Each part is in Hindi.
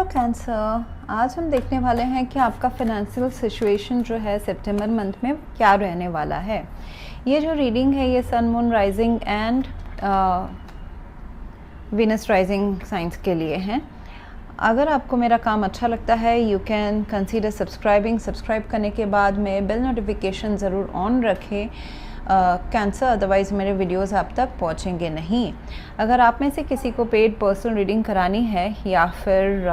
कैंसर, आज हम देखने वाले हैं कि आपका फाइनेंशियल सिचुएशन जो है सितंबर मंथ में क्या रहने वाला है। ये जो रीडिंग है ये sun moon rising and Venus rising signs के लिए हैं। अगर आपको मेरा काम अच्छा लगता है यू कैन कंसीडर सब्सक्राइब करने के बाद में बेल नोटिफिकेशन ज़रूर ऑन रखें कैंसर, अदरवाइज़ मेरे वीडियोस आप तक पहुंचेंगे नहीं। अगर आप में से किसी को पेड पर्सनल रीडिंग करानी है या फिर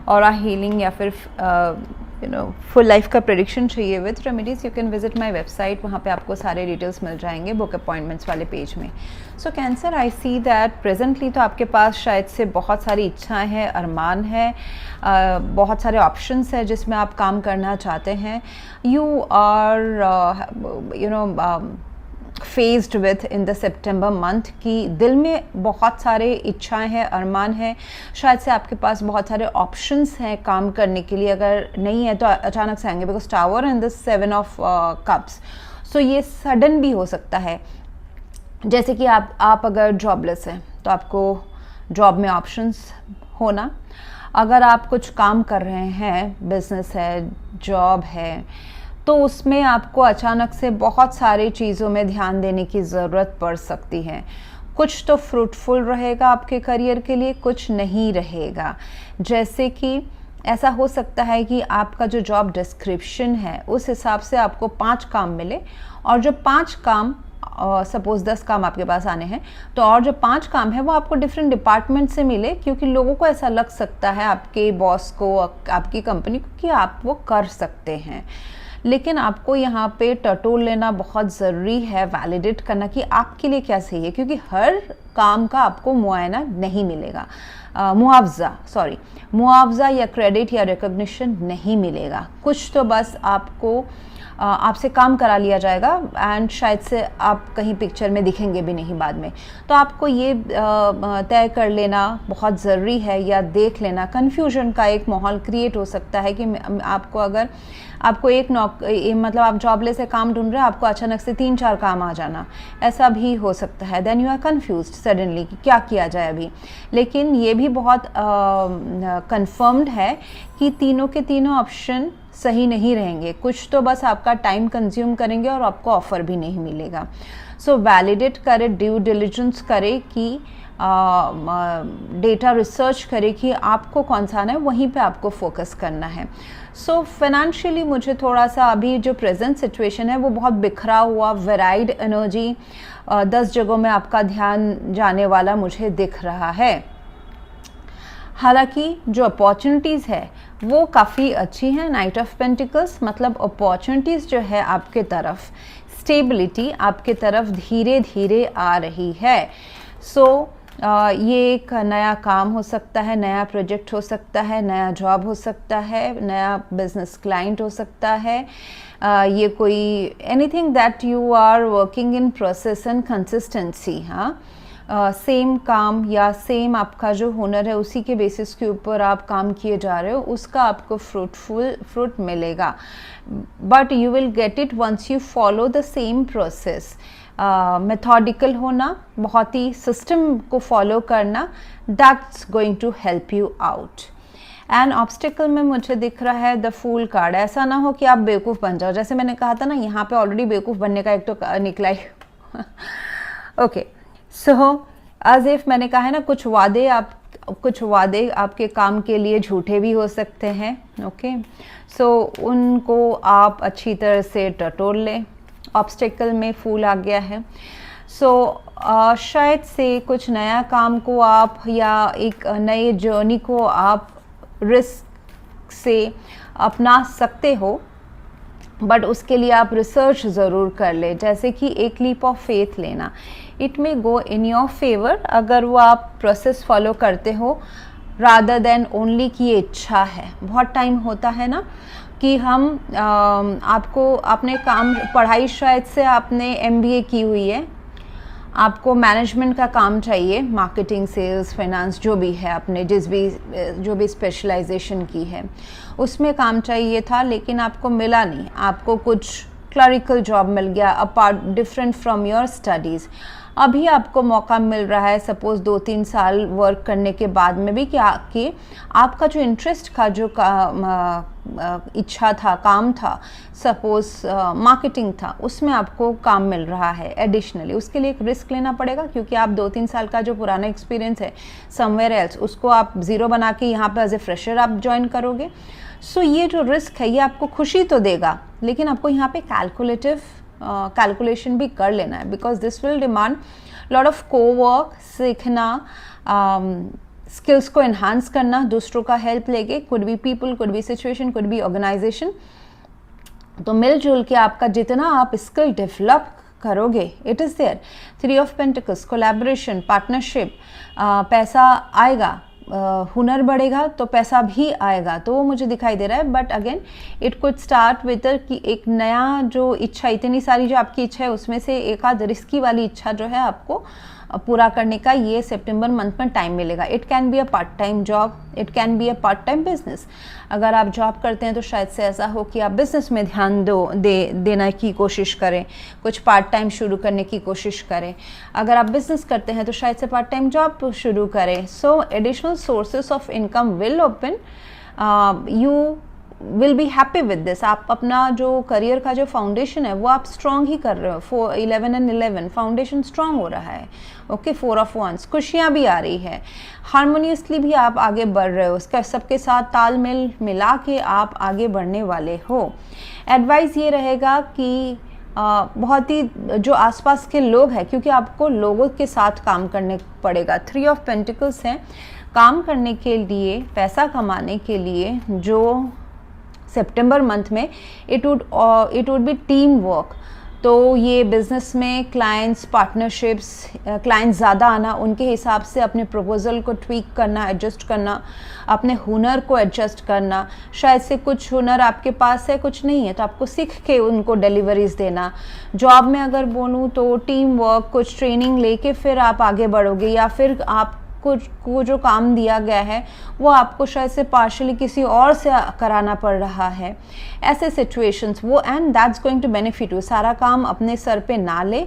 ऑरा हीलिंग या फिर फुल लाइफ का प्रेडिक्शन चाहिए with remedies, you can visit my website. वहाँ पे आपको सारे डिटेल्स मिल जाएंगे बुक अपॉइंटमेंट्स वाले पेज में। So cancer, I see that presently तो आपके पास शायद से बहुत सारी इच्छाएं हैं, अरमान है, बहुत सारे ऑप्शंस हैं जिसमें आप काम करना चाहते हैं। You are faced with in the September month की दिल में बहुत सारे इच्छाएं हैं, अरमान हैं, शायद से आपके पास बहुत सारे ऑप्शंस हैं काम करने के लिए। अगर नहीं है तो अचानक से आएंगे, because tower and the 7 of cups. So ये सडन भी हो सकता है। जैसे कि आप अगर जॉबलेस हैं तो आपको जॉब में ऑप्शंस होना, अगर आप कुछ काम कर रहे हैं, बिजनेस है, जॉब है, तो उसमें आपको अचानक से बहुत सारी चीज़ों में ध्यान देने की ज़रूरत पड़ सकती है। कुछ तो फ्रूटफुल रहेगा आपके करियर के लिए, कुछ नहीं रहेगा। जैसे कि ऐसा हो सकता है कि आपका जो जॉब डिस्क्रिप्शन है उस हिसाब से आपको 5 काम मिले, और जो 5 काम सपोज 10 काम आपके पास आने हैं तो और जो 5 काम है वो आपको डिफरेंट डिपार्टमेंट से मिले, क्योंकि लोगों को ऐसा लग सकता है, आपके बॉस को, आपकी कंपनी को, कि आप वो कर सकते हैं। लेकिन आपको यहाँ पे टटोल लेना बहुत ज़रूरी है, वैलिडेट करना कि आपके लिए क्या सही है, क्योंकि हर काम का आपको मुआयना नहीं मिलेगा, मुआवजा या क्रेडिट या रिकॉग्निशन नहीं मिलेगा। कुछ तो बस आपको आपसे काम करा लिया जाएगा एंड शायद से आप कहीं पिक्चर में दिखेंगे भी नहीं बाद में। तो आपको ये तय कर लेना बहुत ज़रूरी है या देख लेना। कन्फ्यूजन का एक माहौल क्रिएट हो सकता है कि आपको अगर आपको मतलब आप जॉबलेस से काम ढूंढ रहे हैं, आपको अचानक से 3-4 काम आ जाना, ऐसा भी हो सकता है। Then you are confused suddenly कि क्या किया जाए अभी। लेकिन ये भी बहुत कंफर्म्ड है कि तीनों के तीनों ऑप्शन सही नहीं रहेंगे। कुछ तो बस आपका टाइम कंज्यूम करेंगे और आपको ऑफ़र भी नहीं मिलेगा। सो वैलिडेट करें, ड्यू डिलिजेंस करें कि डेटा रिसर्च करें कि आपको कौन सा आना है, वहीं पे आपको फोकस करना है। सो फाइनेंशियली मुझे थोड़ा सा अभी जो प्रेजेंट सिचुएशन है वो बहुत बिखरा हुआ, वेराइड एनर्जी, 10 जगहों में आपका ध्यान जाने वाला मुझे दिख रहा है। हालांकि जो अपॉर्चुनिटीज़ है वो काफ़ी अच्छी हैं। नाइट ऑफ पेंटिकल्स मतलब अपॉर्चुनिटीज़ जो है आपके तरफ, स्टेबिलिटी आपके तरफ धीरे धीरे आ रही है। सो ये एक नया काम हो सकता है, नया प्रोजेक्ट हो सकता है, नया जॉब हो सकता है, नया बिजनेस क्लाइंट हो सकता है, ये कोई anything that you are working in process and consistency. हाँ, सेम काम या सेम आपका जो हुनर है उसी के बेसिस के ऊपर आप काम किए जा रहे हो, उसका आपको फ्रूट मिलेगा। But you will get it once you follow the same process. Methodical होना, बहुत ही सिस्टम को फॉलो करना, that's going to help you out. And obstacle में मुझे दिख रहा है द फूल कार्ड। ऐसा ना हो कि आप बेवकूफ़ बन जाओ, जैसे मैंने कहा था ना, यहाँ पे ऑलरेडी बेवकूफ़ बनने का एक तो निकला ही। ओके, सो एज इफ मैंने कहा है ना, कुछ वादे आपके काम के लिए झूठे भी हो सकते हैं। ओके, सो उनको आप अच्छी तरह से टटोल लें। ऑब्स्टिकल में फूल आ गया है। सो शायद से कुछ नया काम को आप या एक नए जर्नी को आप रिस्क से अपना सकते हो, बट उसके लिए आप रिसर्च ज़रूर कर ले। जैसे कि एक लीप ऑफ फेथ लेना, it may go in your favour अगर वो आप प्रोसेस फॉलो करते हो, रादर देन ओनली कि ये इच्छा है। बहुत टाइम होता है ना कि हम आपने काम, पढ़ाई शायद से आपने MBA की हुई है, आपको मैनेजमेंट का काम चाहिए, मार्केटिंग, सेल्स, फाइनेंस, जो भी है, आपने जो भी स्पेशलाइजेशन की है उसमें काम चाहिए था, लेकिन आपको मिला नहीं। आपको कुछ क्लरिकल जॉब मिल गया apart different from your studies. अभी आपको मौका मिल रहा है सपोज 2-3 साल वर्क करने के बाद में भी कि आपका जो इंटरेस्ट का जो इच्छा था, काम था, सपोज मार्केटिंग था, उसमें आपको काम मिल रहा है एडिशनली। उसके लिए एक रिस्क लेना पड़ेगा क्योंकि आप 2-3 साल का जो पुराना एक्सपीरियंस है समवेयर एल्स, उसको आप ज़ीरो बना के यहाँ पे एज ए फ्रेशर आप ज्वाइन करोगे। सो ये जो रिस्क है ये आपको खुशी तो देगा, लेकिन आपको यहाँ पे कैलकुलेशन भी कर लेना है, because this will demand lot of co-work, सीखना, स्किल्स को एनहांस करना, दूसरों का हेल्प लेके, could be people, could be situation, could be organisation. तो मिलजुल के आपका जितना आप स्किल डेवलप करोगे, it is there. 3 of pentacles, collaboration, partnership, पैसा आएगा, हुनर बढ़ेगा तो पैसा भी आएगा, तो वो मुझे दिखाई दे रहा है। But again it could start with कि एक नया जो इच्छा, इतनी सारी जो आपकी इच्छा है उसमें से एक आध रिस्की वाली इच्छा जो है आपको पूरा करने का ये सितंबर मंथ में टाइम मिलेगा। It can be a part time job, it can be a part time business. अगर आप जॉब करते हैं तो शायद से ऐसा हो कि आप बिजनेस में ध्यान देना की कोशिश करें, कुछ पार्ट टाइम शुरू करने की कोशिश करें। अगर आप बिजनेस करते हैं तो शायद से पार्ट टाइम जॉब शुरू करें। सो additional sources of income will open, you will be happy with this. आप अपना जो करियर का जो फाउंडेशन है वो आप स्ट्रॉन्ग ही कर रहे हो। 11 and 11 फाउंडेशन स्ट्रॉन्ग हो रहा है। ओके, 4 of Wands, खुशियाँ भी आ रही है, हारमोनियसली भी आप आगे बढ़ रहे हो, उसका सबके साथ तालमेल मिला के आप आगे बढ़ने वाले हो। एडवाइस ये रहेगा कि बहुत ही जो आसपास के लोग हैं, क्योंकि आपको लोगों के साथ काम करने पड़ेगा। 3 of Pentacles हैं, काम करने के लिए, पैसा कमाने के लिए जो सितंबर मंथ में it would be team work. तो ये बिजनेस में क्लाइंट्स, पार्टनरशिप्स, क्लाइंट्स ज़्यादा आना, उनके हिसाब से अपने प्रपोजल को ट्वीक करना, एडजस्ट करना, अपने हुनर को एडजस्ट करना। शायद से कुछ हुनर आपके पास है, कुछ नहीं है, तो आपको सीख के उनको डिलीवरीज देना। जॉब में अगर बोलूँ तो टीम वर्क, कुछ ट्रेनिंग लेके फिर आप आगे बढ़ोगे, या फिर आप को जो काम दिया गया है वो आपको शायद से पार्शली किसी और से कराना पड़ रहा है। ऐसे सिचुएशंस वो, and that's going to benefit you. सारा काम अपने सर पे ना ले।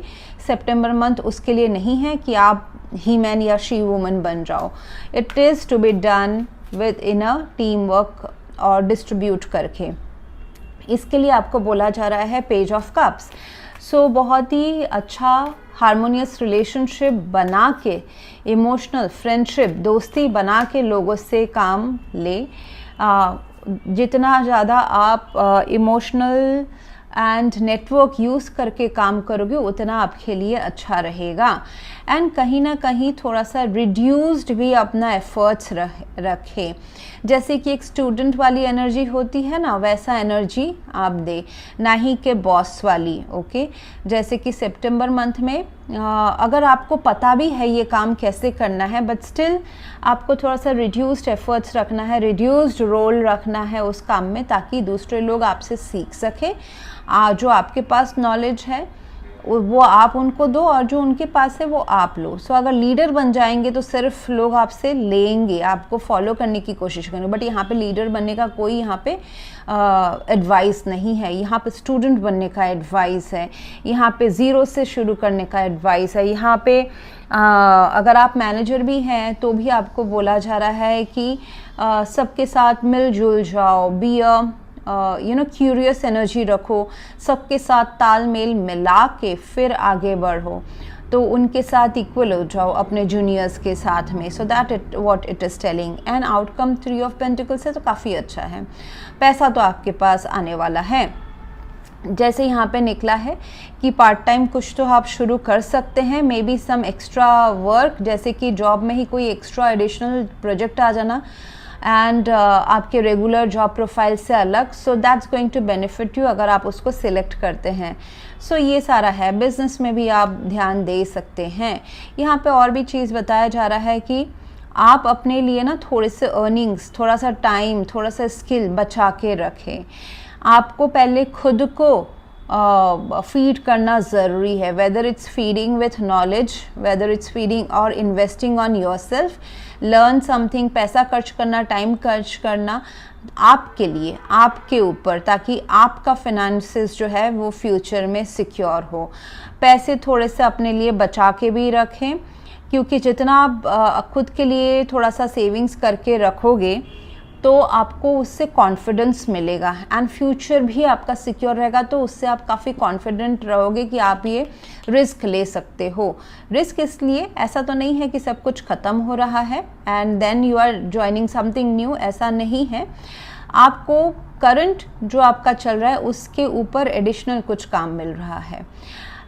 सितंबर मंथ उसके लिए नहीं है कि आप ही मैन या शी वुमन बन जाओ। It is to be done within a team work और डिस्ट्रीब्यूट करके। इसके लिए आपको बोला जा रहा है पेज ऑफ कप्स। सो बहुत ही अच्छा हारमोनियस रिलेशनशिप बना के, इमोशनल फ्रेंडशिप, दोस्ती बना के लोगों से काम ले। जितना ज़्यादा आप इमोशनल एंड नेटवर्क यूज़ करके काम करोगे उतना आपके लिए अच्छा रहेगा। एंड कहीं ना कहीं थोड़ा सा रिड्यूस्ड भी अपना एफर्ट्स रखें। जैसे कि एक स्टूडेंट वाली एनर्जी होती है ना, वैसा एनर्जी आप दे, ना ही के बॉस वाली। ओके, जैसे कि सितंबर मंथ में अगर आपको पता भी है ये काम कैसे करना है, बट स्टिल आपको थोड़ा सा रिड्यूस्ड एफर्ट्स रखना है, रिड्यूस्ड रोल रखना है उस काम में, ताकि दूसरे लोग आपसे सीख सकें। जो आपके पास नॉलेज है वो आप उनको दो और जो उनके पास है वो आप लो। सो अगर लीडर बन जाएंगे तो सिर्फ लोग आपसे लेंगे, आपको फॉलो करने की कोशिश करेंगे। बट यहाँ पे लीडर बनने का कोई यहाँ पे एडवाइस नहीं है। यहाँ पे स्टूडेंट बनने का एडवाइस है, यहाँ पे ज़ीरो से शुरू करने का एडवाइस है। यहाँ पे अगर आप मैनेजर भी हैं तो भी आपको बोला जा रहा है कि सबके साथ मिलजुल जाओ, बी अ क्यूरियस एनर्जी रखो, सबके साथ तालमेल मिला के फिर आगे बढ़ो, तो उनके साथ इक्वल हो जाओ अपने जूनियर्स के साथ में। So that it what it is telling. And outcome 3 of pentacles है तो काफ़ी अच्छा है। पैसा तो आपके पास आने वाला है। जैसे यहाँ पे निकला है कि पार्ट टाइम कुछ तो आप शुरू कर सकते हैं, maybe some extra work, जैसे कि जॉब में ही कोई एक्स्ट्रा एडिशनल प्रोजेक्ट आ जाना एंड आपके रेगुलर जॉब प्रोफाइल से अलग। So that's going to benefit you अगर आप उसको सिलेक्ट करते हैं। सो ये सारा है। बिजनेस में भी आप ध्यान दे सकते हैं। यहाँ पे और भी चीज़ बताया जा रहा है कि आप अपने लिए ना थोड़े से अर्निंग्स, थोड़ा सा टाइम, थोड़ा सा स्किल बचा के रखें। आपको पहले खुद को फीड करना ज़रूरी है, whether it's feeding with knowledge, whether it's feeding और investing on yourself, learn something, पैसा खर्च करना, टाइम खर्च करना आपके लिए, आपके ऊपर, ताकि आपका फिनेंसेस जो है वो फ्यूचर में सिक्योर हो। पैसे थोड़े से अपने लिए बचा के भी रखें, क्योंकि जितना आप खुद के लिए थोड़ा सा सेविंग्स करके रखोगे तो आपको उससे कॉन्फिडेंस मिलेगा एंड फ्यूचर भी आपका सिक्योर रहेगा, तो उससे आप काफ़ी कॉन्फिडेंट रहोगे कि आप ये रिस्क ले सकते हो। रिस्क इसलिए, ऐसा तो नहीं है कि सब कुछ ख़त्म हो रहा है and then you are joining something new, ऐसा नहीं है। आपको करंट जो आपका चल रहा है उसके ऊपर एडिशनल कुछ काम मिल रहा है।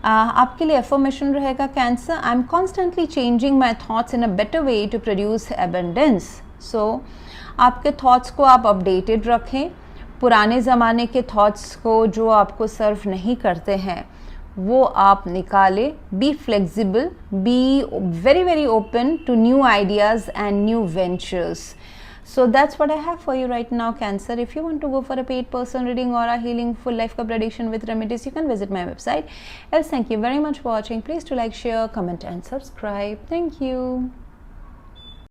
आपके लिए एफर्मेशन रहेगा cancer, I am constantly changing my thoughts in a better way to produce abundance. So आपके थॉट्स को आप अपडेटेड रखें, पुराने ज़माने के थॉट्स को जो आपको सर्व नहीं करते हैं वो आप निकालें। Be flexible, be very very open to new ideas and new ventures. So that's what I have for you right now, Cancer. If you want to go for a paid personal reading or a healing full life prediction with remedies, you can visit my website. Else, thank you very much for watching. Please do like, share, comment and subscribe. Thank you.